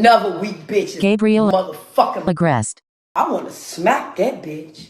another weak bitch. Gabriel motherfucker aggressed. I want to smack that bitch.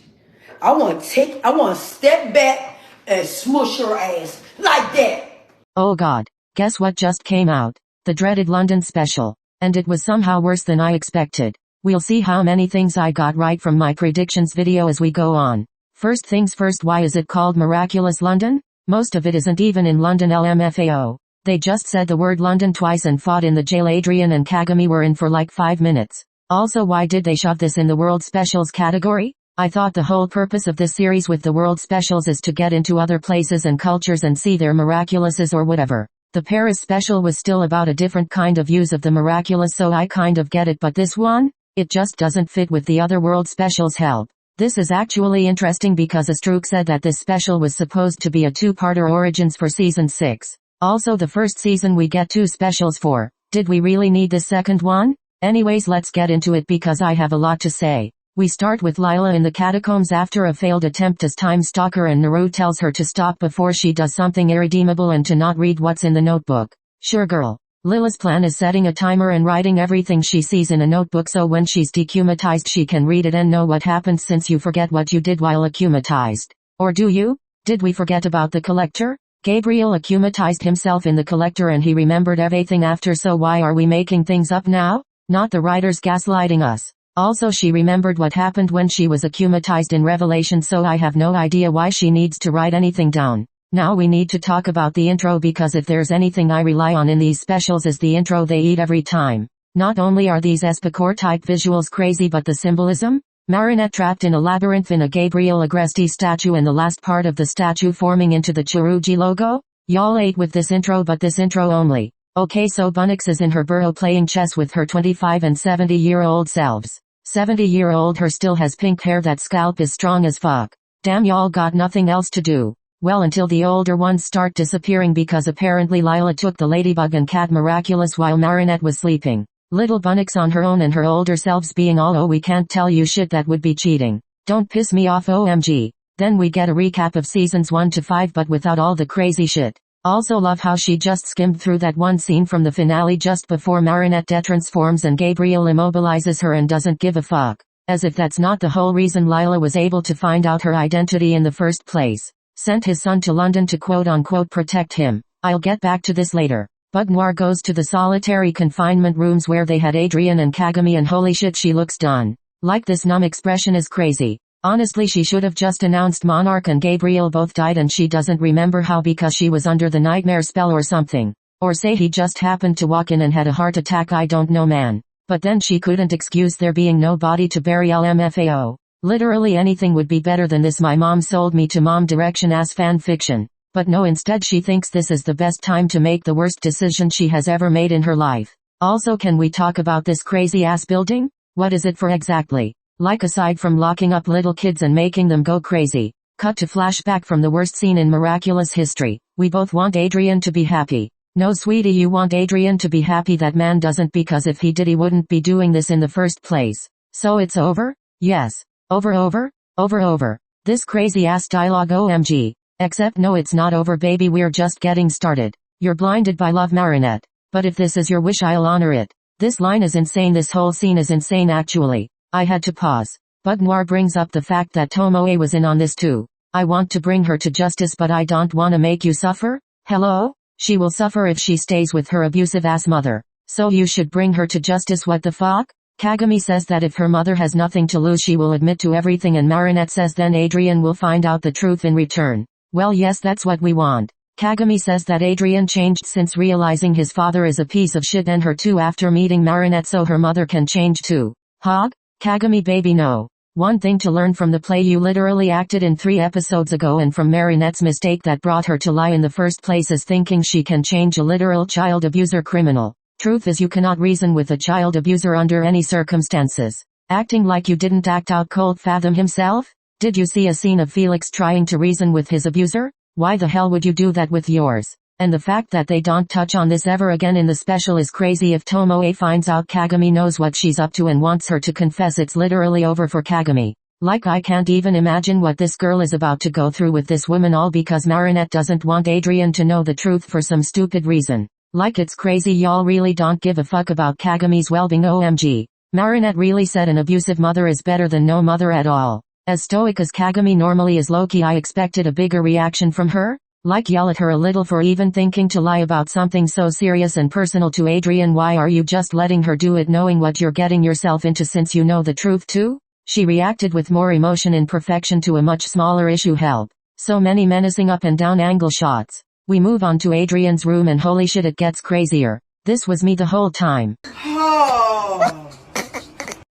I want to step back and smush her ass like that. Oh god. Guess what just came out? The dreaded London special. And it was somehow worse than I expected. We'll see how many things I got right from my predictions video as we go on. First things first, why is it called Miraculous London? Most of it isn't even in London LMFAO. They just said the word London twice and fought in the jail. Adrien and Kagami were in for like 5 minutes. Also, why did they shove this in the World Specials category? I thought the whole purpose of this series with the World Specials is to get into other places and cultures and see their miraculouses or whatever. The Paris special was still about a different kind of use of the miraculous, so I kind of get it, but this one? It just doesn't fit with the other World Specials. Help. This is actually interesting because Astruc said that this special was supposed to be a 2-parter origins for season 6. Also the first season we get 2 specials for. Did we really need this second one? Anyways, let's get into it because I have a lot to say. We start with Lila in the catacombs after a failed attempt as time stalker, and Noir tells her to stop before she does something irredeemable and to not read what's in the notebook. Sure girl. Lila's plan is setting a timer and writing everything she sees in a notebook so when she's decumatized she can read it and know what happened, since you forget what you did while acumatized. Or do you? Did we forget about the collector? Gabriel acumatized himself in the collector and he remembered everything after, so why are we making things up now? Not the writers gaslighting us. Also, she remembered what happened when she was acumatized in Revelation, so I have no idea why she needs to write anything down. Now we need to talk about the intro, because if there's anything I rely on in these specials is the intro they eat every time. Not only are these Espicore type visuals crazy, but the symbolism? Marinette trapped in a labyrinth in a Gabriel Agresti statue and the last part of the statue forming into the Chirugi logo? Y'all ate with this intro, but this intro only. Okay, so Bunx is in her burrow playing chess with her 25 and 70-year-old selves. 70-year-old her still has pink hair, that scalp is strong as fuck. Damn, y'all got nothing else to do. Well, until the older ones start disappearing, because apparently Lila took the ladybug and cat miraculous while Marinette was sleeping. Little Bunx on her own and her older selves being all, oh we can't tell you shit, that would be cheating. Don't piss me off, OMG. Then we get a recap of seasons 1 to 5 but without all the crazy shit. Also love how she just skimmed through that one scene from the finale just before Marinette detransforms and Gabriel immobilizes her and doesn't give a fuck. As if that's not the whole reason Lila was able to find out her identity in the first place. Sent his son to London to quote-unquote protect him. I'll get back to this later. But Noir goes to the solitary confinement rooms where they had Adrien and Kagami, and holy shit, she looks done. Like, this numb expression is crazy. Honestly, she should have just announced Monarch and Gabriel both died and she doesn't remember how because she was under the nightmare spell or something. Or say he just happened to walk in and had a heart attack, I don't know man. But then she couldn't excuse there being no body to bury LMFAO. Literally anything would be better than this my mom sold me to mom direction ass fan fiction. But no, instead she thinks this is the best time to make the worst decision she has ever made in her life. Also, can we talk about this crazy ass building? What is it for exactly? Like, aside from locking up little kids and making them go crazy. Cut to flashback from the worst scene in miraculous history. We both want Adrien to be happy. No sweetie, you want Adrien to be happy? That man doesn't, because if he did he wouldn't be doing this in the first place. So it's over? Yes. Over. This crazy ass dialogue, OMG. Except no, it's not over baby, we're just getting started. You're blinded by love, Marinette. But if this is your wish, I'll honor it. This line is insane, this whole scene is insane actually. I had to pause. But Noir brings up the fact that Tomoe was in on this too. I want to bring her to justice, but I don't wanna make you suffer? Hello? She will suffer if she stays with her abusive ass mother. So you should bring her to justice, what the fuck? Kagami says that if her mother has nothing to lose she will admit to everything, and Marinette says then Adrien will find out the truth in return. Well yes, that's what we want. Kagami says that Adrien changed since realizing his father is a piece of shit, and her too after meeting Marinette, so her mother can change too. Hog? Kagami baby, no. One thing to learn from the play you literally acted in 3 episodes ago, and from Marinette's mistake that brought her to lie in the first place, is thinking she can change a literal child abuser criminal. Truth is, you cannot reason with a child abuser under any circumstances. Acting like you didn't act out cold Fathom himself? Did you see a scene of Felix trying to reason with his abuser? Why the hell would you do that with yours? And the fact that they don't touch on this ever again in the special is crazy. If Tomoe finds out Kagami knows what she's up to and wants her to confess, it's literally over for Kagami. Like, I can't even imagine what this girl is about to go through with this woman, all because Marinette doesn't want Adrien to know the truth for some stupid reason. Like it's crazy y'all really don't give a fuck about Kagami's well-being OMG. Marinette really said an abusive mother is better than no mother at all. As stoic as Kagami normally is low-key, I expected a bigger reaction from her. Like yell at her a little for even thinking to lie about something so serious and personal to Adrien. Why are you just letting her do it knowing what you're getting yourself into since you know the truth too? She reacted with more emotion in perfection to a much smaller issue. Help. So many menacing up and down angle shots. We move on to Adrien's room and holy shit it gets crazier. This was me the whole time.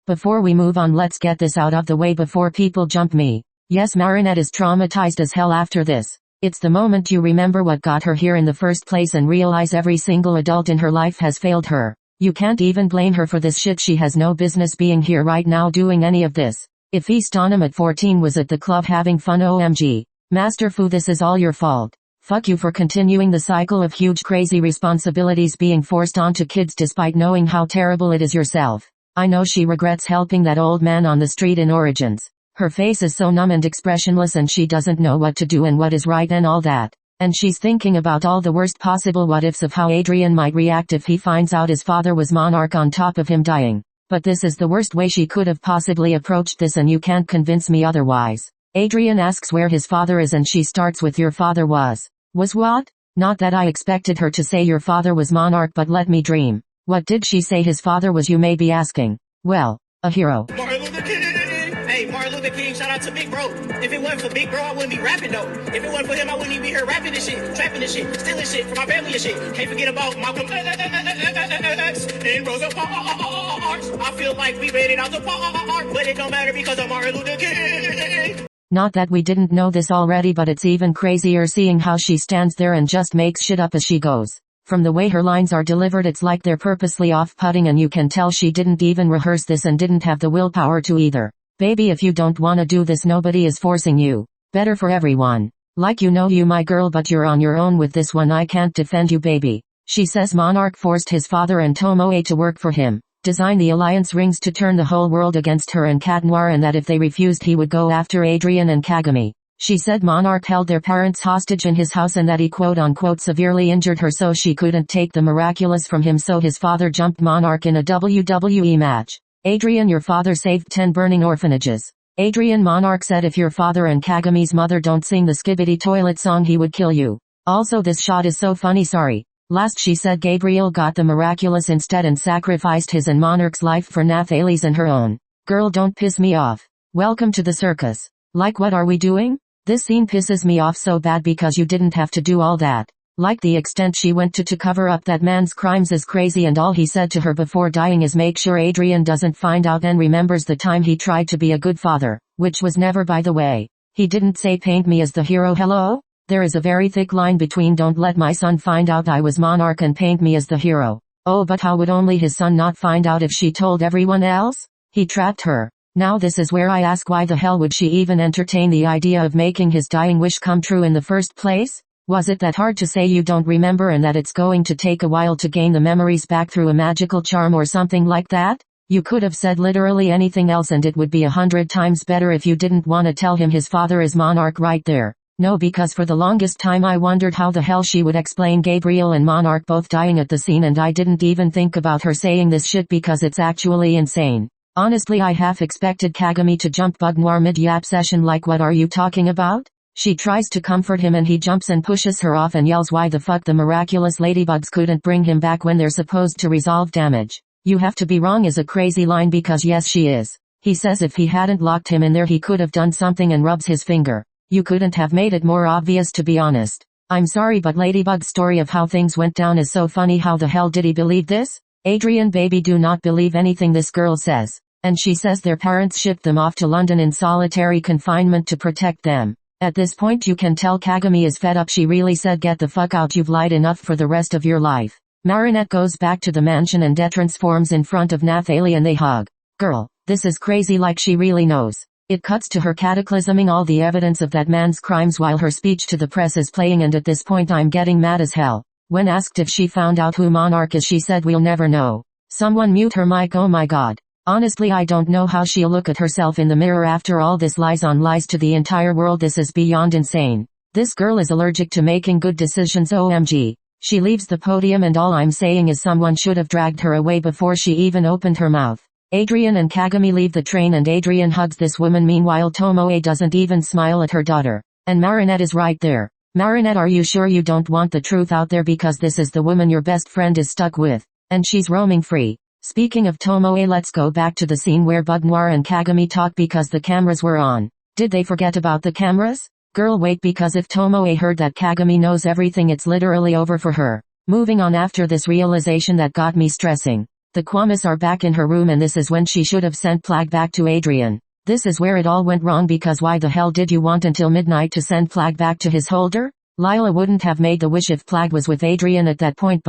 Before we move on, let's get this out of the way before people jump me. Yes, Marinette is traumatized as hell after this. It's the moment you remember what got her here in the first place and realize every single adult in her life has failed her. You can't even blame her for this shit. She has no business being here right now doing any of this. If East Onum at 14 was at the club having fun, OMG. Master Fu, this is all your fault. Fuck you for continuing the cycle of huge crazy responsibilities being forced onto kids despite knowing how terrible it is yourself. I know she regrets helping that old man on the street in Origins. Her face is so numb and expressionless and she doesn't know what to do and what is right and all that. And she's thinking about all the worst possible what ifs of how Adrien might react if he finds out his father was monarch on top of him dying. But this is the worst way she could have possibly approached this and you can't convince me otherwise. Adrien asks where his father is and she starts with your father was what? Not that I expected her to say your father was monarch, but let me dream. What did she say his father was, you may be asking? Well, a hero. Martin Luther King, shout out to Big Bro. If it wasn't for Big Bro, I wouldn't be rapping though. If it wasn't for him, I wouldn't even be here rapping this shit, trapping this shit, stealing shit for my family and shit. Can't forget about Malcolm X and Rosa Parks. I feel like we made it out the park, but it don't matter because of Martin Luther King. Not that we didn't know this already, but it's even crazier seeing how she stands there and just makes shit up as she goes. From the way her lines are delivered, it's like they're purposely off-putting and you can tell she didn't even rehearse this and didn't have the willpower to either. Baby, if you don't wanna do this, nobody is forcing you. Better for everyone. Like you know you my girl, but you're on your own with this one. I can't defend you, baby. She says Monarch forced his father and Tomoe to work for him, design the alliance rings to turn the whole world against her and Cat Noir, and that if they refused he would go after Adrien and Kagami. She said Monarch held their parents hostage in his house and that he quote-unquote severely injured her so she couldn't take the miraculous from him, so his father jumped Monarch in a WWE match. Adrien, your father saved 10 burning orphanages. Adrien, Monarch said if your father and Kagami's mother don't sing the Skibbity Toilet song he would kill you. Also this shot is so funny, sorry. Last she said Gabriel got the miraculous instead and sacrificed his and Monarch's life for Nathalie's and her own. Girl, don't piss me off. Welcome to the circus. Like what are we doing? This scene pisses me off so bad because you didn't have to do all that. Like the extent she went to cover up that man's crimes is crazy, and all he said to her before dying is make sure Adrien doesn't find out and remembers the time he tried to be a good father, which was never, by the way. He didn't say paint me as the hero. Hello? There is a very thick line between don't let my son find out I was monarch and paint me as the hero. Oh, but how would only his son not find out if she told everyone else? He trapped her. Now this is where I ask, why the hell would she even entertain the idea of making his dying wish come true in the first place? Was it that hard to say you don't remember and that it's going to take a while to gain the memories back through a magical charm or something like that? You could have said literally anything else and it would be 100 times better if you didn't want to tell him his father is monarch right there. No, because for the longest time I wondered how the hell she would explain Gabriel and Monarch both dying at the scene, and I didn't even think about her saying this shit because it's actually insane. Honestly, I half expected Kagami to jump Bug Noir mid-yap session like what are you talking about? She tries to comfort him and he jumps and pushes her off and yells why the fuck the miraculous ladybugs couldn't bring him back when they're supposed to resolve damage. You have to be wrong is a crazy line because yes she is. He says if he hadn't locked him in there he could have done something and rubs his finger. You couldn't have made it more obvious, to be honest. I'm sorry, but Ladybug's story of how things went down is so funny. How the hell did he believe this? Adrien, baby, do not believe anything this girl says. And she says their parents shipped them off to London in solitary confinement to protect them. At this point you can tell Kagami is fed up. She really said get the fuck out, you've lied enough for the rest of your life. Marinette goes back to the mansion and transforms in front of Nathalie and they hug. Girl, this is crazy, like she really knows. It cuts to her cataclysming all the evidence of that man's crimes while her speech to the press is playing, and at this point I'm getting mad as hell. When asked if she found out who Monarch is she said we'll never know. Someone mute her mic, oh my god. Honestly, I don't know how she'll look at herself in the mirror after all this lies on lies to the entire world. This is beyond insane. This girl is allergic to making good decisions, OMG. She leaves the podium and all I'm saying is someone should have dragged her away before she even opened her mouth. Adrien and Kagami leave the train and Adrien hugs this woman. Meanwhile Tomoe doesn't even smile at her daughter. And Marinette is right there. Marinette, are you sure you don't want the truth out there, because this is the woman your best friend is stuck with, and she's roaming free. Speaking of Tomoe, let's go back to the scene where Noir and Kagami talk because the cameras were on. Did they forget about the cameras? Girl, wait, because if Tomoe heard that Kagami knows everything, it's literally over for her. Moving on, after this realization that got me stressing. The Kwamis are back in her room and this is when she should have sent Plagg back to Adrien. This is where it all went wrong, because why the hell did you want until midnight to send Plagg back to his holder? Lila wouldn't have made the wish if Plagg was with Adrien at that point.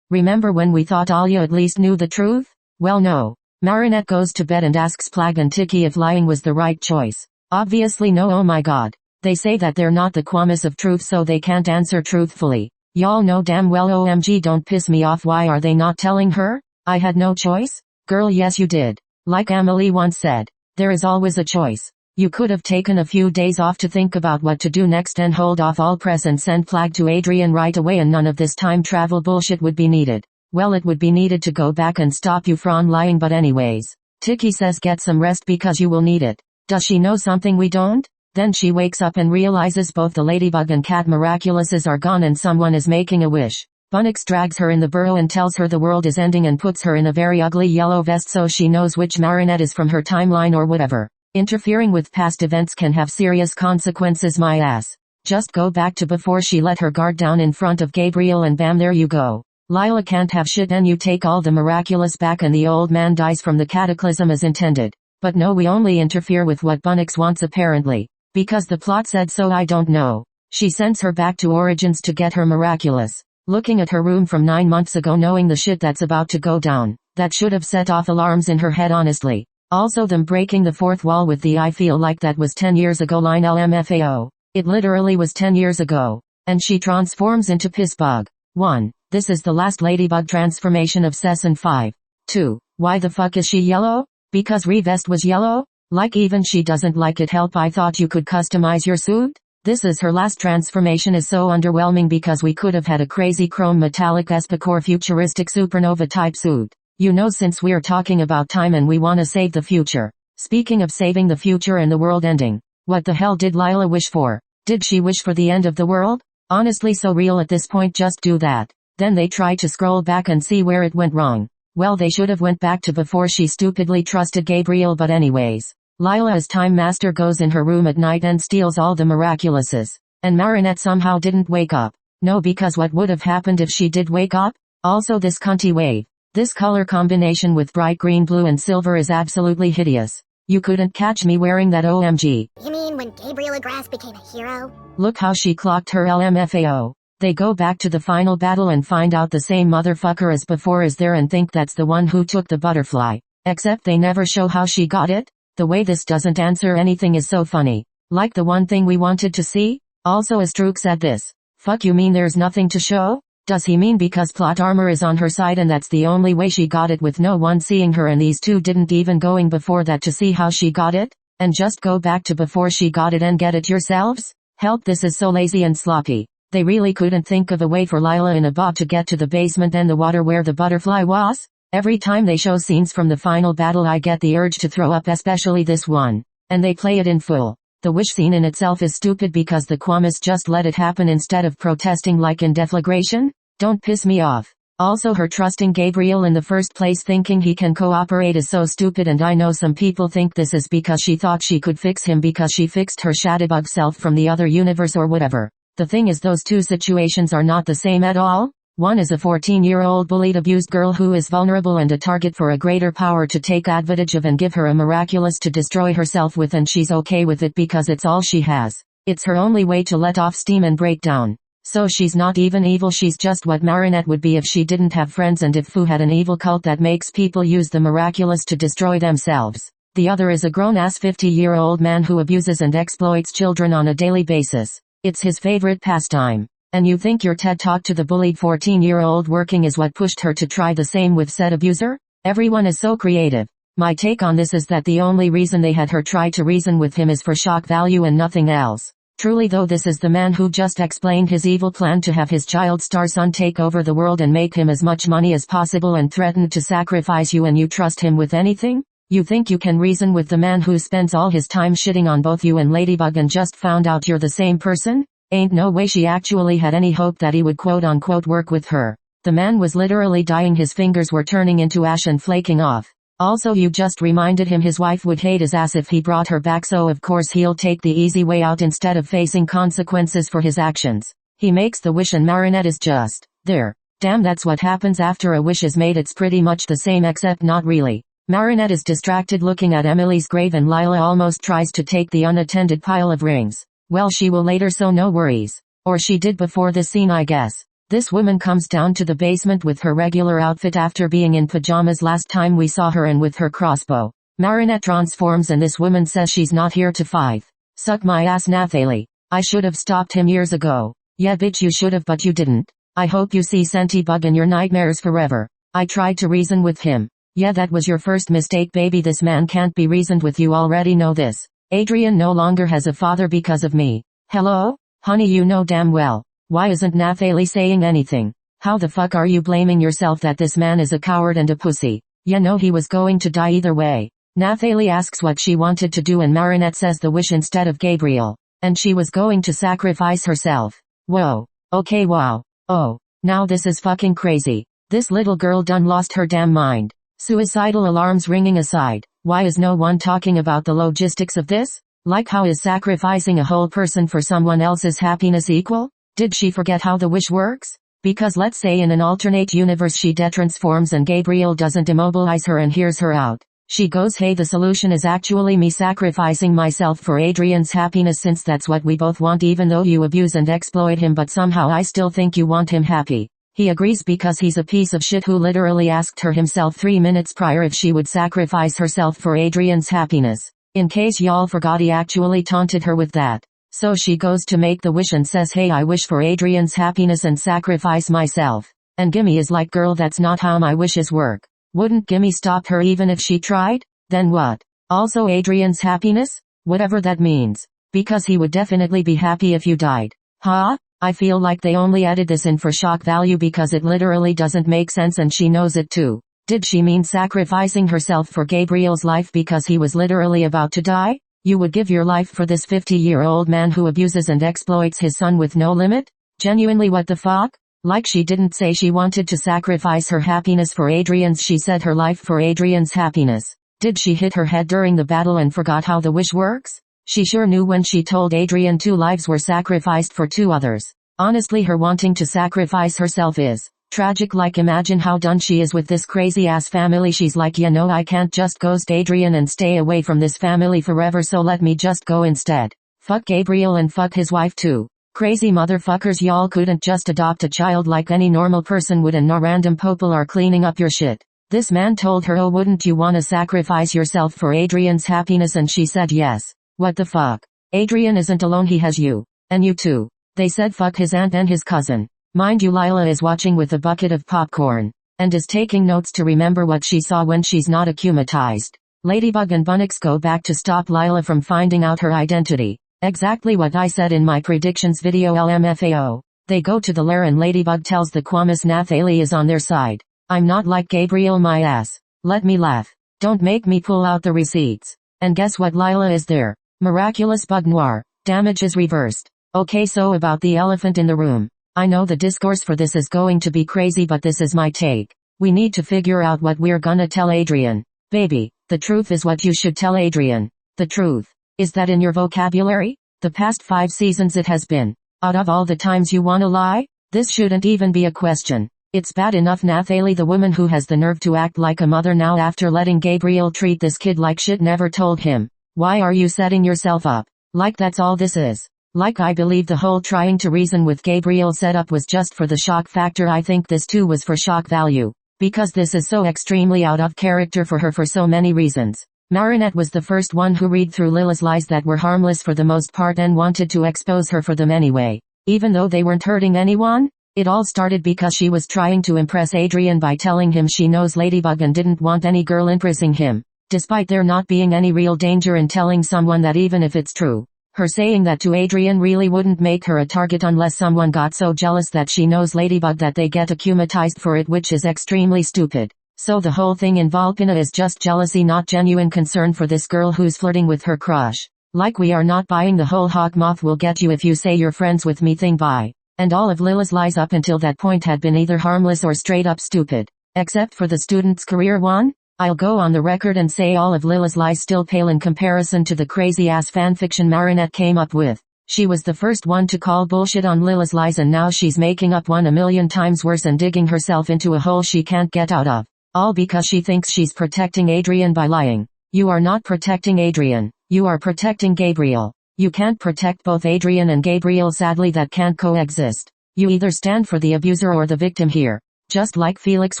Remember when we thought Alia at least knew the truth? Well, no. Marinette goes to bed and asks Plagg and Tiki if lying was the right choice. Obviously no. Oh my god. They say that they're not the Kwamis of truth, so they can't answer truthfully. Y'all know damn well. OMG, don't piss me off. Why are they not telling her? I had no choice? Girl, yes you did. Like Amelie once said, there is always a choice. You could have taken a few days off to think about what to do next and hold off all press and send Plagg to Adrien right away, and none of this time travel bullshit would be needed. Well, it would be needed to go back and stop you from lying, but anyways. Tiki says get some rest because you will need it. Does she know something we don't? Then she wakes up and realizes both the ladybug and cat miraculouses are gone and someone is making a wish. Bunx drags her in the burrow and tells her the world is ending and puts her in a very ugly yellow vest so she knows which Marinette is from her timeline or whatever. Interfering with past events can have serious consequences, my ass. Just go back to before she let her guard down in front of Gabriel and bam, there you go. Lila can't have shit and you take all the miraculous back and the old man dies from the cataclysm as intended. But no, we only interfere with what Bunx wants apparently. Because the plot said so. I don't know. She sends her back to Origins to get her miraculous. Looking at her room from 9 months ago, knowing the shit that's about to go down, that should have set off alarms in her head honestly. Also them breaking the fourth wall with the I feel like that was 10 years ago line. LMFAO. It literally was 10 years ago. And she transforms into Pissbug. 1. This is the last ladybug transformation of Season 5. 2. Why the fuck is she yellow? Because Revest was yellow? Like even she doesn't like it. Help, I thought you could customize your suit? This is her last transformation, is so underwhelming because we could have had a crazy chrome metallic Espicore futuristic supernova type suit. You know, since we're talking about time and we wanna save the future. Speaking of saving the future and the world ending, what the hell did Lila wish for? Did she wish for the end of the world? Honestly so real at this point, just do that. Then they try to scroll back and see where it went wrong. Well, they should have went back to before she stupidly trusted Gabriel, but anyways. Lila as Time Master goes in her room at night and steals all the miraculouses. And Marinette somehow didn't wake up. No, because what would have happened if she did wake up? Also this cunty wave. This color combination with bright green, blue and silver is absolutely hideous. You couldn't catch me wearing that. OMG. You mean when Gabriel Grass became a hero? Look how she clocked her. LMFAO. They go back to the final battle and find out the same motherfucker as before is there and think that's the one who took the butterfly. Except they never show how she got it. The way this doesn't answer anything is so funny. Like the one thing we wanted to see? Also Astruc said this. Fuck, you mean there's nothing to show? Does he mean because plot armor is on her side and that's the only way she got it with no one seeing her, and these two didn't even going before that to see how she got it? And just go back to before she got it and get it yourselves? Help, this is so lazy and sloppy. They really couldn't think of a way for Lila in a bob to get to the basement and the water where the butterfly was? Every time they show scenes from the final battle I get the urge to throw up, especially this one. And they play it in full. The wish scene in itself is stupid because the Kwamis just let it happen instead of protesting like in deflagration. Don't piss me off. Also her trusting Gabriel in the first place thinking he can cooperate is so stupid, and I know some people think this is because she thought she could fix him because she fixed her shadowbug self from the other universe or whatever. The thing is, those two situations are not the same at all. One is a 14-year-old bullied, abused girl who is vulnerable and a target for a greater power to take advantage of and give her a miraculous to destroy herself with, and she's okay with it because it's all she has. It's her only way to let off steam and break down. So she's not even evil, she's just what Marinette would be if she didn't have friends and if Fu had an evil cult that makes people use the miraculous to destroy themselves. The other is a grown-ass 50-year-old man who abuses and exploits children on a daily basis. It's his favorite pastime. And you think your TED talk to the bullied 14-year-old working is what pushed her to try the same with said abuser? Everyone is so creative. My take on this is that the only reason they had her try to reason with him is for shock value and nothing else. Truly though, this is the man who just explained his evil plan to have his child star son take over the world and make him as much money as possible and threatened to sacrifice you, and you trust him with anything? You think you can reason with the man who spends all his time shitting on both you and Ladybug and just found out you're the same person? Ain't no way she actually had any hope that he would quote-unquote work with her. The man was literally dying, his fingers were turning into ash and flaking off. Also, you just reminded him his wife would hate his ass if he brought her back, so of course he'll take the easy way out instead of facing consequences for his actions. He makes the wish and Marinette is just there. Damn, that's what happens after a wish is made. It's pretty much the same except not really. Marinette is distracted looking at Emily's grave and Lila almost tries to take the unattended pile of rings. Well, she will later, so no worries. Or she did before this scene, I guess. This woman comes down to the basement with her regular outfit after being in pajamas last time we saw her, and with her crossbow. Marinette transforms and this woman says she's not here to fight. Suck my ass, Nathalie. I should have stopped him years ago. Yeah bitch, you should have, but you didn't. I hope you see Sentibug in your nightmares forever. I tried to reason with him. Yeah, that was your first mistake, baby. This man can't be reasoned with, you already know this. Adrien no longer has a father because of me. Hello? Honey, you know damn well. Why isn't Nathalie saying anything? How the fuck are you blaming yourself that this man is a coward and a pussy? You know he was going to die either way. Nathalie asks what she wanted to do and Marinette says the wish instead of Gabriel. And she was going to sacrifice herself. Whoa. Okay, wow. Oh. Now this is fucking crazy. This little girl done lost her damn mind. Suicidal alarms ringing aside. Why is no one talking about the logistics of this? Like, how is sacrificing a whole person for someone else's happiness equal? Did she forget how the wish works? Because let's say in an alternate universe she detransforms and Gabriel doesn't immobilize her and hears her out. She goes, hey, the solution is actually me sacrificing myself for Adrien's happiness, since that's what we both want, even though you abuse and exploit him, but somehow I still think you want him happy. He agrees because he's a piece of shit who literally asked her himself 3 minutes prior if she would sacrifice herself for Adrien's happiness. In case y'all forgot, he actually taunted her with that. So she goes to make the wish and says, hey, I wish for Adrien's happiness and sacrifice myself. And Gimme is like, girl, that's not how my wishes work. Wouldn't Gimme stop her even if she tried? Then what? Also Adrien's happiness? Whatever that means. Because he would definitely be happy if you died. Huh? I feel like they only added this in for shock value because it literally doesn't make sense and she knows it too. Did she mean sacrificing herself for Gabriel's life because he was literally about to die? You would give your life for this 50-year-old man who abuses and exploits his son with no limit? Genuinely, what the fuck? Like, she didn't say she wanted to sacrifice her happiness for Adrien's, she said her life for Adrien's happiness. Did she hit her head during the battle and forgot how the wish works? She sure knew when she told Adrien 2 lives were sacrificed for 2 others. Honestly, her wanting to sacrifice herself is tragic. Like, imagine how done she is with this crazy ass family. She's like, you know, I can't just ghost Adrien and stay away from this family forever, so let me just go instead. Fuck Gabriel and fuck his wife too. Crazy motherfuckers, y'all couldn't just adopt a child like any normal person would and no random people are cleaning up your shit. This man told her, oh, wouldn't you wanna sacrifice yourself for Adrien's happiness, and she said yes. What the fuck? Adrien isn't alone, he has you. And you too. They said fuck his aunt and his cousin. Mind you, Lila is watching with a bucket of popcorn. And is taking notes to remember what she saw when she's not akumatized. Ladybug and Bunx go back to stop Lila from finding out her identity. Exactly what I said in my predictions video, LMFAO. They go to the lair and Ladybug tells the Quamis Nathalie is on their side. I'm not like Gabriel, my ass. Let me laugh. Don't make me pull out the receipts. And guess what, Lila is there. Miraculous bug Noir. Damage is reversed. Okay, so about the elephant in the room. I know the discourse for this is going to be crazy, but this is my take. We need to figure out what we're gonna tell Adrien. Baby, the truth is what you should tell Adrien. The truth. Is that in your vocabulary? The past 5 seasons it has been. Out of all the times you wanna lie? This shouldn't even be a question. It's bad enough Nathalie, the woman who has the nerve to act like a mother now after letting Gabriel treat this kid like shit, never told him. Why are you setting yourself up? Like that's all this is. Like, I believe the whole trying to reason with Gabriel setup was just for the shock factor. I think this too was for shock value. Because this is so extremely out of character for her for so many reasons. Marinette was the first one who read through Lila's lies that were harmless for the most part and wanted to expose her for them anyway. Even though they weren't hurting anyone? It all started because she was trying to impress Adrien by telling him she knows Ladybug and didn't want any girl impressing him. Despite there not being any real danger in telling someone that, even if it's true. Her saying that to Adrien really wouldn't make her a target unless someone got so jealous that she knows Ladybug that they get akumatized for it, which is extremely stupid. So the whole thing in Volpina is just jealousy, not genuine concern for this girl who's flirting with her crush. Like, we are not buying the whole hawk moth will get you if you say you're friends with me thing bye. And all of Lila's lies up until that point had been either harmless or straight up stupid. Except for the student's career one? I'll go on the record and say all of Lila's lies still pale in comparison to the crazy-ass fanfiction Marinette came up with. She was the first one to call bullshit on Lila's lies, and now she's making up one a million times worse and digging herself into a hole she can't get out of. All because she thinks she's protecting Adrien by lying. You are not protecting Adrien. You are protecting Gabriel. You can't protect both Adrien and Gabriel, sadly that can't coexist. You either stand for the abuser or the victim here. Just like Felix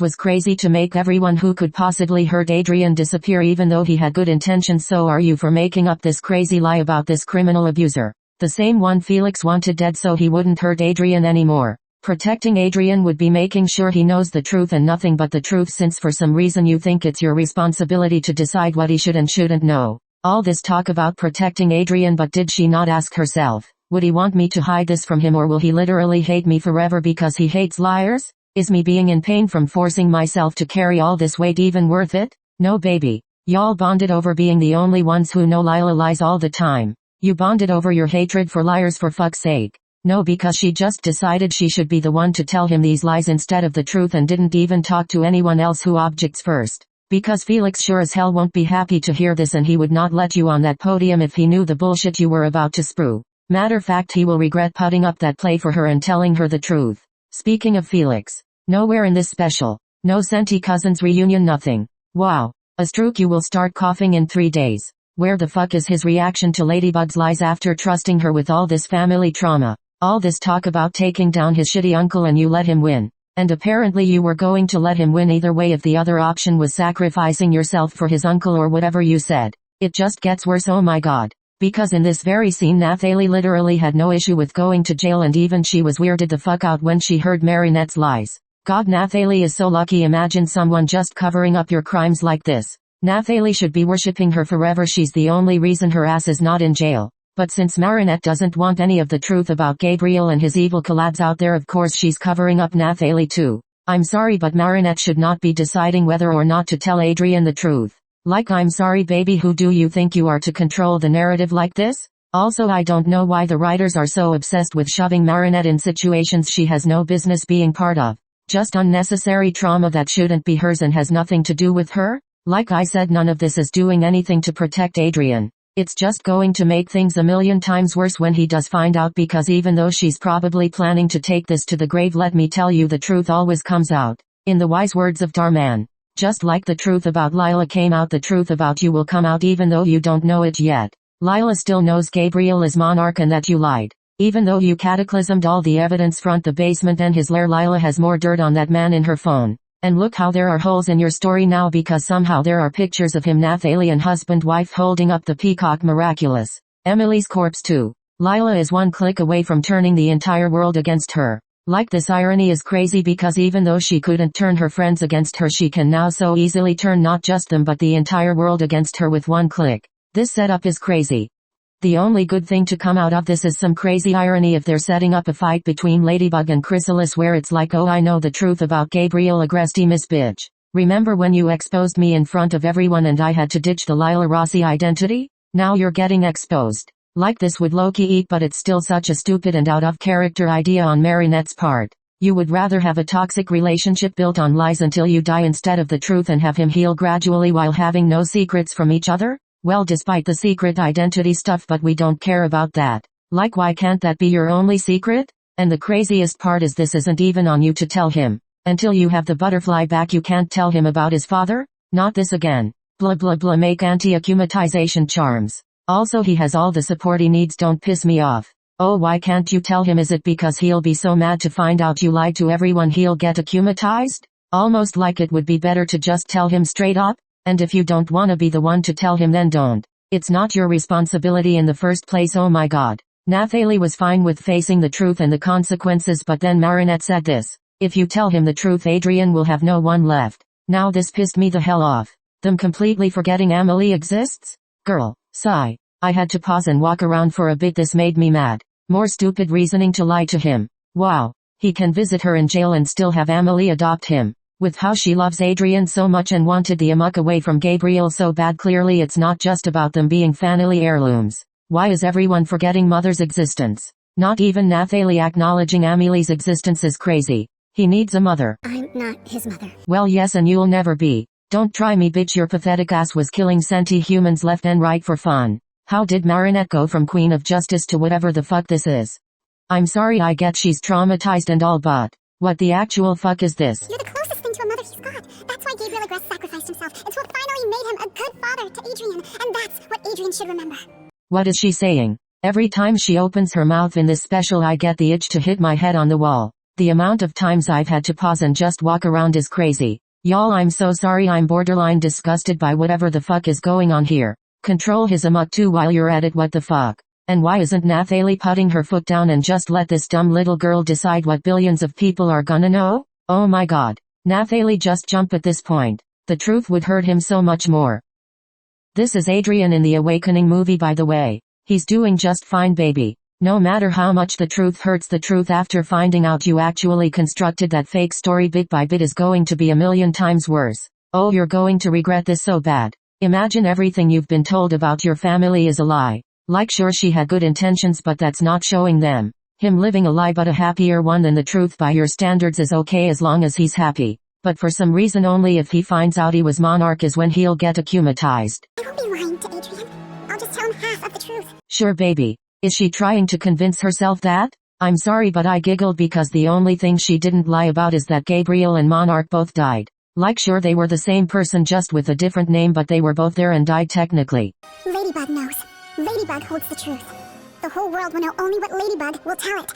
was crazy to make everyone who could possibly hurt Adrien disappear even though he had good intentions, so are you for making up this crazy lie about this criminal abuser. The same one Felix wanted dead so he wouldn't hurt Adrien anymore. Protecting Adrien would be making sure he knows the truth and nothing but the truth, since for some reason you think it's your responsibility to decide what he should and shouldn't know. All this talk about protecting Adrien, but did she not ask herself, would he want me to hide this from him, or will he literally hate me forever because he hates liars? Is me being in pain from forcing myself to carry all this weight even worth it? No baby. Y'all bonded over being the only ones who know Lila lies all the time. You bonded over your hatred for liars, for fuck's sake. No, because she just decided she should be the one to tell him these lies instead of the truth and didn't even talk to anyone else who objects first. Because Felix sure as hell won't be happy to hear this, and he would not let you on that podium if he knew the bullshit you were about to sprue. Matter fact, he will regret putting up that play for her and telling her the truth. Speaking of Felix. Nowhere in this special. No Senti Cousins reunion, nothing. Wow. Astruc, you will start coughing in 3 days. Where the fuck is his reaction to Ladybug's lies after trusting her with all this family trauma? All this talk about taking down his shitty uncle and you let him win. And apparently you were going to let him win either way if the other option was sacrificing yourself for his uncle or whatever you said. It just gets worse, oh my god. Because in this very scene Nathalie literally had no issue with going to jail, and even she was weirded the fuck out when she heard Marinette's lies. God, Nathalie is so lucky. Imagine someone just covering up your crimes like this. Nathalie should be worshipping her forever. She's the only reason her ass is not in jail. But since Marinette doesn't want any of the truth about Gabriel and his evil collabs out there, of course she's covering up Nathalie too. I'm sorry, but Marinette should not be deciding whether or not to tell Adrien the truth. Like, I'm sorry baby, who do you think you are to control the narrative like this? Also, I don't know why the writers are so obsessed with shoving Marinette in situations she has no business being part of. Just unnecessary trauma that shouldn't be hers and has nothing to do with her? Like I said, none of this is doing anything to protect Adrien. It's just going to make things a million times worse when he does find out, because even though she's probably planning to take this to the grave, let me tell you, the truth always comes out. In the wise words of Darman. Just like the truth about Lila came out, the truth about you will come out even though you don't know it yet. Lila still knows Gabriel is monarch and that you lied. Even though you cataclysmed all the evidence front the basement and his lair, Lila has more dirt on that man in her phone. And look how there are holes in your story now, because somehow there are pictures of him, Nathalie and husband-wife, holding up the peacock miraculous. Emily's corpse too. Lila is one click away from turning the entire world against her. Like, this irony is crazy, because even though she couldn't turn her friends against her, she can now so easily turn not just them but the entire world against her with one click. This setup is crazy. The only good thing to come out of this is some crazy irony if they're setting up a fight between Ladybug and Chrysalis, where it's like, oh, I know the truth about Gabriel, aggressy miss bitch. Remember when you exposed me in front of everyone and I had to ditch the Lila Rossi identity? Now you're getting exposed. Like, this would Loki eat, but it's still such a stupid and out of character idea on Marinette's part. You would rather have a toxic relationship built on lies until you die instead of the truth, and have him heal gradually while having no secrets from each other? Well, despite the secret identity stuff, but we don't care about that. Like, why can't that be your only secret? And the craziest part is this isn't even on you to tell him. Until you have the butterfly back, you can't tell him about his father? Not this again. Blah blah blah, make anti-akumatization charms. Also, he has all the support he needs, don't piss me off. Oh, why can't you tell him? Is it because he'll be so mad to find out you lied to everyone he'll get akumatized? Almost like it would be better to just tell him straight up. And if you don't wanna be the one to tell him, then don't. It's not your responsibility in the first place. Oh my god. Nathalie was fine with facing the truth and the consequences, but then Marinette said this. If you tell him the truth, Adrien will have no one left. Now this pissed me the hell off. Them completely forgetting Amelie exists? Girl, sigh. I had to pause and walk around for a bit. This made me mad. More stupid reasoning to lie to him. Wow. He can visit her in jail and still have Amelie adopt him. With how she loves Adrien so much and wanted the amok away from Gabriel so bad, clearly it's not just about them being family heirlooms. Why is everyone forgetting Mother's existence? Not even Nathalie acknowledging Amelie's existence is crazy. He needs a mother. I'm not his mother. Well, yes, and you'll never be. Don't try me, bitch. Your pathetic ass was killing senti-humans left and right for fun. How did Marinette go from Queen of Justice to whatever the fuck this is? I'm sorry, I get she's traumatized and all, but what the actual fuck is this? You're the closest thing to a mother he's got. That's why Gabriel sacrificed himself. It's what finally made him a good father to Adrien, and that's what Adrien should remember. What is she saying? Every time she opens her mouth in this special, I get the itch to hit my head on the wall. The amount of times I've had to pause and just walk around is crazy. Y'all, I'm so sorry. I'm borderline disgusted by whatever the fuck is going on here. Control his amok too while you're at it. What the fuck? And why isn't Nathalie putting her foot down and just let this dumb little girl decide what billions of people are gonna know? Oh my god. Nathalie, just jump at this point. The truth would hurt him so much more. This is Adrien in the Awakening movie, by the way. He's doing just fine, baby. No matter how much the truth hurts, the truth after finding out you actually constructed that fake story bit by bit is going to be a million times worse. Oh, you're going to regret this so bad. Imagine everything you've been told about your family is a lie. Like, sure, she had good intentions, but that's not showing them. Him living a lie, but a happier one than the truth by your standards, is okay as long as he's happy. But for some reason, only if he finds out he was monarch is when he'll get akumatized. I won't be lying to Adrien. I'll just tell him half of the truth. Sure, baby. Is she trying to convince herself that? I'm sorry, but I giggled because the only thing she didn't lie about is that Gabriel and Monarch both died. Like, sure, they were the same person just with a different name, but they were both there and died technically. Ladybug knows. Ladybug holds the truth. The whole world will know only what Ladybug will tell it.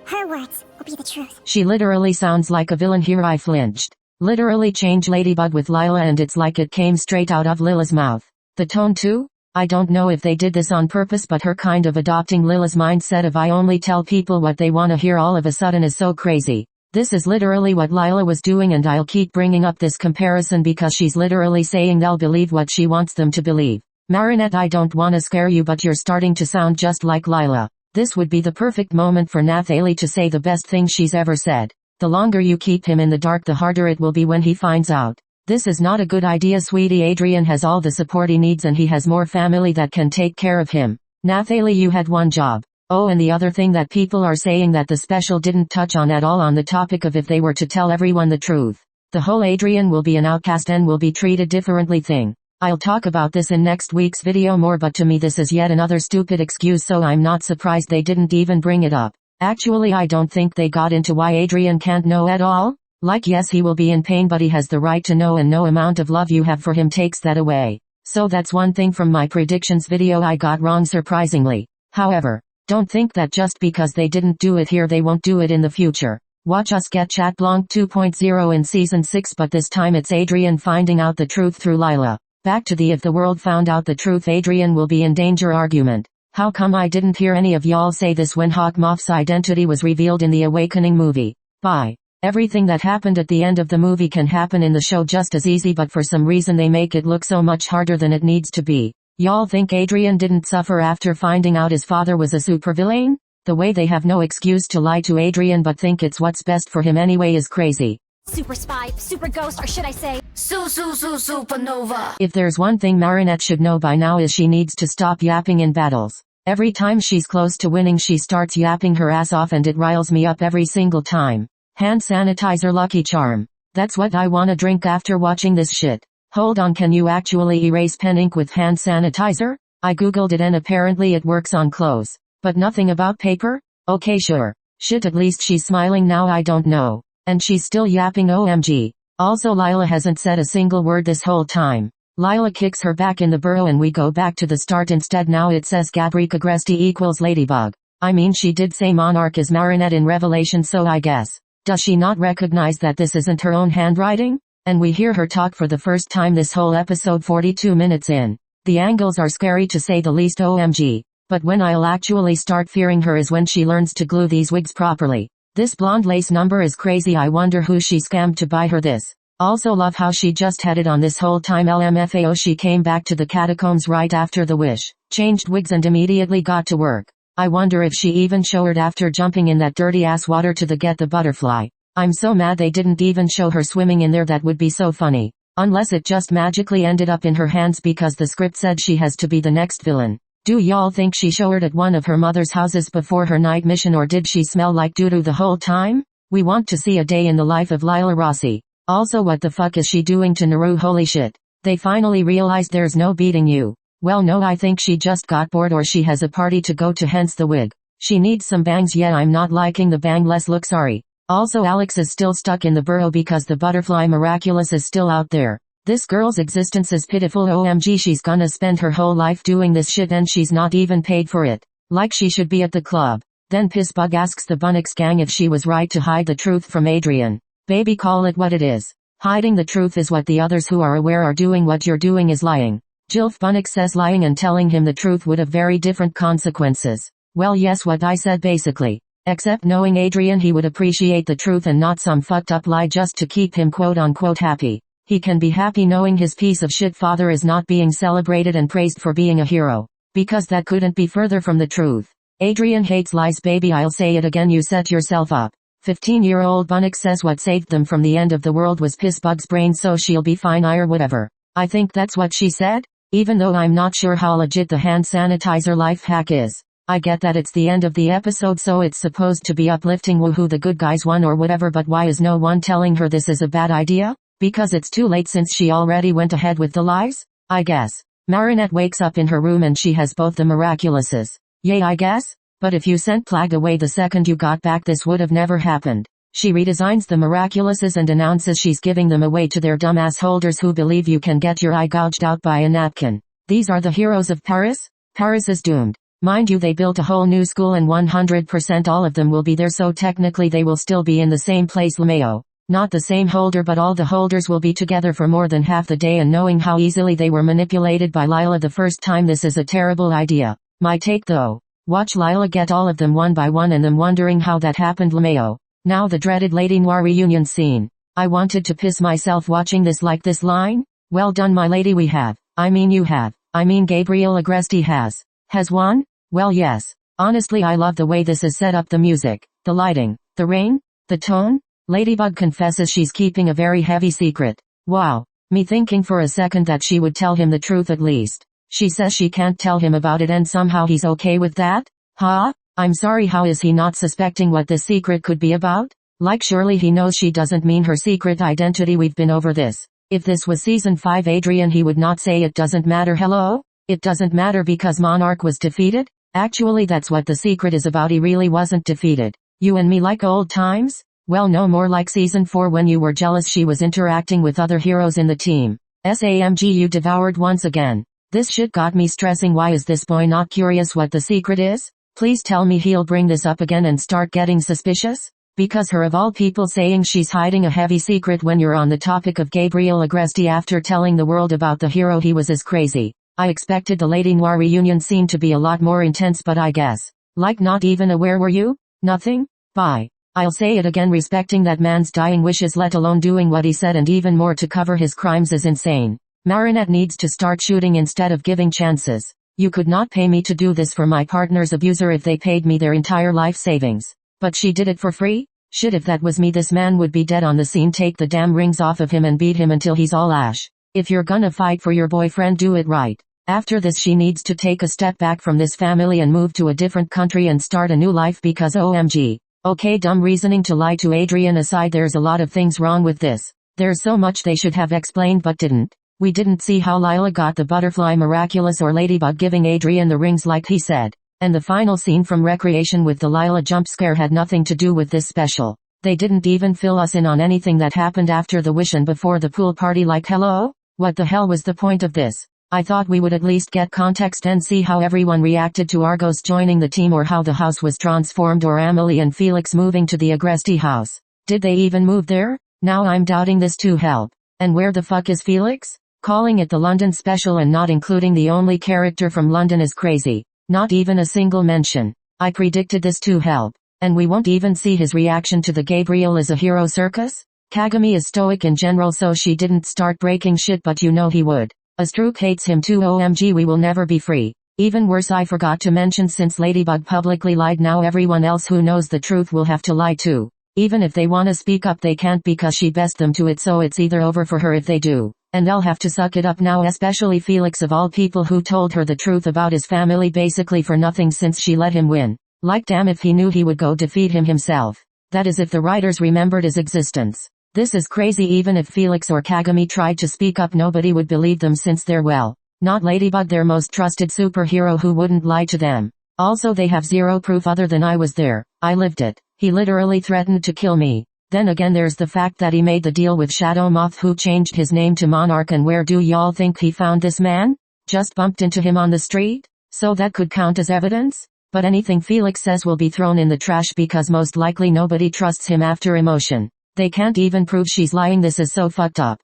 Her words will be the truth. She literally sounds like a villain here. I flinched. Literally change Ladybug with Lila and it's like it came straight out of Lila's mouth. The tone too? I don't know if they did this on purpose, but her kind of adopting Lila's mindset of I only tell people what they want to hear all of a sudden is so crazy. This is literally what Lila was doing, and I'll keep bringing up this comparison because she's literally saying they'll believe what she wants them to believe. Marinette, I don't want to scare you, but you're starting to sound just like Lila. This would be the perfect moment for Nathalie to say the best thing she's ever said. The longer you keep him in the dark, the harder it will be when he finds out. This is not a good idea, sweetie. Adrien has all the support he needs and he has more family that can take care of him. Nathalie, you had one job. Oh, and the other thing that people are saying that the special didn't touch on at all on the topic of if they were to tell everyone the truth. The whole Adrien will be an outcast and will be treated differently thing. I'll talk about this in next week's video more, but to me this is yet another stupid excuse, so I'm not surprised they didn't even bring it up. Actually, I don't think they got into why Adrien can't know at all. Like, yes, he will be in pain, but he has the right to know, and no amount of love you have for him takes that away. So that's one thing from my predictions video I got wrong, surprisingly. However, don't think that just because they didn't do it here they won't do it in the future. Watch us get Chat Blanc 2.0 in season 6, but this time it's Adrien finding out the truth through Lila. Back to the if the world found out the truth Adrien will be in danger argument. How come I didn't hear any of y'all say this when Hawkmoth's identity was revealed in the Awakening movie? Bye. Everything that happened at the end of the movie can happen in the show just as easy, but for some reason they make it look so much harder than it needs to be. Y'all think Adrien didn't suffer after finding out his father was a supervillain? The way they have no excuse to lie to Adrien but think it's what's best for him anyway is crazy. Super spy, super ghost, or should I say, supernova. If there's one thing Marinette should know by now is she needs to stop yapping in battles. Every time she's close to winning she starts yapping her ass off and it riles me up every single time. Hand sanitizer, Lucky Charm. That's what I wanna drink after watching this shit. Hold on, can you actually erase pen ink with hand sanitizer? I googled it and apparently it works on clothes. But nothing about paper? Okay, sure. Shit, at least she's smiling now. I don't know. And she's still yapping, OMG. Also, Lila hasn't said a single word this whole time. Lila kicks her back in the burrow and we go back to the start instead. Now it says Gabriel equals Ladybug. I mean, she did say Monarch is Marinette in Revelation, so I guess. Does she not recognize that this isn't her own handwriting? And we hear her talk for the first time this whole episode 42 minutes in. The angles are scary to say the least, OMG. But when I'll actually start fearing her is when she learns to glue these wigs properly. This blonde lace number is crazy. I wonder who she scammed to buy her this. Also love how she just had it on this whole time. LMFAO, she came back to the catacombs right after the wish, changed wigs and immediately got to work. I wonder if she even showered after jumping in that dirty ass water to get the butterfly. I'm so mad they didn't even show her swimming in there. That would be so funny. Unless it just magically ended up in her hands because the script said she has to be the next villain. Do y'all think she showered at one of her mother's houses before her night mission, or did she smell like doo-doo the whole time? We want to see a day in the life of Lila Rossi. Also, what the fuck is she doing to Naru? Holy shit. They finally realized there's no beating you. Well, no, I think she just got bored, or she has a party to go to, hence the wig. She needs some bangs. Yeah, I'm not liking the bangless look, sorry. Also, Alex is still stuck in the burrow because the butterfly miraculous is still out there. This girl's existence is pitiful. OMG, she's gonna spend her whole life doing this shit and she's not even paid for it. Like she should be at the club. Then Pissbug asks the Bunx gang if she was right to hide the truth from Adrien. Baby, call it what it is. Hiding the truth is what the others who are aware are doing. What you're doing is lying. Jilf Bunx says lying and telling him the truth would have very different consequences. Well, yes, what I said basically. Except knowing Adrien, he would appreciate the truth and not some fucked up lie just to keep him quote unquote happy. He can be happy knowing his piece of shit father is not being celebrated and praised for being a hero. Because that couldn't be further from the truth. Adrien hates lies, baby, I'll say it again, you set yourself up. 15-year-old Bunx says what saved them from the end of the world was Pissbug's brain, so she'll be fine or whatever. I think that's what she said, even though I'm not sure how legit the hand sanitizer life hack is. I get that it's the end of the episode, so it's supposed to be uplifting, woohoo, the good guys won or whatever, but why is no one telling her this is a bad idea? Because it's too late since she already went ahead with the lies? I guess. Marinette wakes up in her room and she has both the miraculouses. Yay, I guess? But if you sent Plagg away the second you got back, this would have never happened. She redesigns the miraculouses and announces she's giving them away to their dumbass holders who believe you can get your eye gouged out by a napkin. These are the heroes of Paris? Paris is doomed. Mind you, they built a whole new school and 100% all of them will be there, so technically they will still be in the same place, LMAO. Not the same holder, but all the holders will be together for more than half the day, and knowing how easily they were manipulated by Lila the first time, this is a terrible idea. My take though. Watch Lila get all of them one by one and them wondering how that happened, LMAO. Now the dreaded Lady Noir reunion scene. I wanted to piss myself watching this. Like this line? Well done, my lady, we have. I mean you have. I mean Gabriel Agresti has. Has won? Well, yes. Honestly, I love the way this is set up, the music, the lighting, the rain, the tone. Ladybug confesses she's keeping a very heavy secret. Wow. Me thinking for a second that she would tell him the truth at least. She says she can't tell him about it and somehow he's okay with that? Huh? I'm sorry, how is he not suspecting what this secret could be about? Like surely he knows she doesn't mean her secret identity. We've been over this. If this was season 5 Adrien, he would not say it doesn't matter. Hello? It doesn't matter because Monarch was defeated? Actually, that's what the secret is about. He really wasn't defeated. You and me like old times? Well, no, more like season 4 when you were jealous she was interacting with other heroes in the team. SAMG, you devoured once again. This shit got me stressing. Why is this boy not curious what the secret is? Please tell me he'll bring this up again and start getting suspicious? Because her of all people saying she's hiding a heavy secret when you're on the topic of Gabriel Agresti after telling the world about the hero he was is crazy. I expected the Lady Noir reunion scene to be a lot more intense, but I guess. Like not even aware were you? Nothing? Bye. I'll say it again, respecting that man's dying wishes, let alone doing what he said and even more to cover his crimes, is insane. Marinette needs to start shooting instead of giving chances. You could not pay me to do this for my partner's abuser if they paid me their entire life savings. But she did it for free? Shit, if that was me, this man would be dead on the scene. Take the damn rings off of him and beat him until he's all ash. If you're gonna fight for your boyfriend, do it right. After this, she needs to take a step back from this family and move to a different country and start a new life because OMG. Okay, dumb reasoning to lie to Adrien aside, there's a lot of things wrong with this. There's so much they should have explained but didn't. We didn't see how Lila got the butterfly miraculous or Ladybug giving Adrien the rings like he said. And the final scene from Recreation with the Lila jump scare had nothing to do with this special. They didn't even fill us in on anything that happened after the wish and before the pool party. Like hello? What the hell was the point of this? I thought we would at least get context and see how everyone reacted to Argos joining the team, or how the house was transformed, or Amelie and Felix moving to the Agresti house. Did they even move there? Now I'm doubting this too. Help. And where the fuck is Felix? Calling it the London special and not including the only character from London is crazy. Not even a single mention. I predicted this too. Help. And we won't even see his reaction to the Gabriel is a hero circus? Kagami is stoic in general, so she didn't start breaking shit, but you know he would. Astruc hates him too. OMG, we will never be free. Even worse, I forgot to mention, since Ladybug publicly lied, now everyone else who knows the truth will have to lie too. Even if they wanna speak up they can't because she best them to it, so it's either over for her if they do, and they'll have to suck it up now, especially Felix of all people, who told her the truth about his family basically for nothing since she let him win. Like damn, if he knew he would go defeat him himself. That is if the writers remembered his existence. This is crazy. Even if Felix or Kagami tried to speak up, nobody would believe them since they're, well, not Ladybug, their most trusted superhero who wouldn't lie to them. Also, they have zero proof other than I was there, I lived it. He literally threatened to kill me. Then again, there's the fact that he made the deal with Shadow Moth, who changed his name to Monarch, and where do y'all think he found this man? Just bumped into him on the street? So that could count as evidence? But anything Felix says will be thrown in the trash because most likely nobody trusts him after emotion. They can't even prove she's lying. This is so fucked up.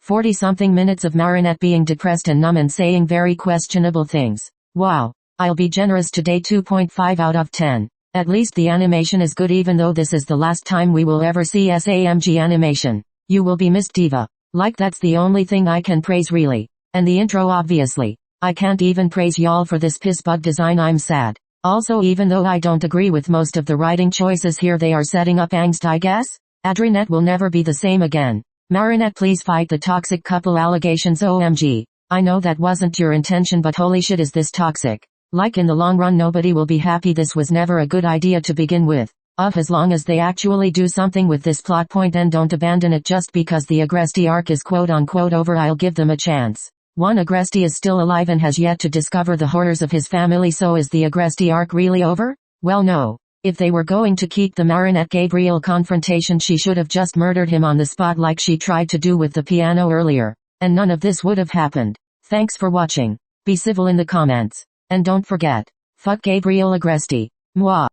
40-something minutes of Marinette being depressed and numb and saying very questionable things. Wow. I'll be generous today, 2.5 out of 10. At least the animation is good, even though this is the last time we will ever see SAMG animation. You will be missed, diva. Like, that's the only thing I can praise really. And the intro, obviously. I can't even praise y'all for this piss bug design. I'm sad. Also, even though I don't agree with most of the writing choices here, they are setting up angst, I guess? Adrien will never be the same again. Marinette, please fight the toxic couple allegations. OMG. I know that wasn't your intention, but holy shit, is this toxic. Like, in the long run nobody will be happy. This was never a good idea to begin with. As long as they actually do something with this plot point and don't abandon it just because the Agresti arc is quote unquote over, I'll give them a chance. One Agresti is still alive and has yet to discover the horrors of his family, so is the Agresti arc really over? Well, no. If they were going to keep the Marinette Gabriel confrontation, she should have just murdered him on the spot like she tried to do with the piano earlier. And none of this would have happened. Thanks for watching. Be civil in the comments. And don't forget, fuck Gabriel Agresti. Moi.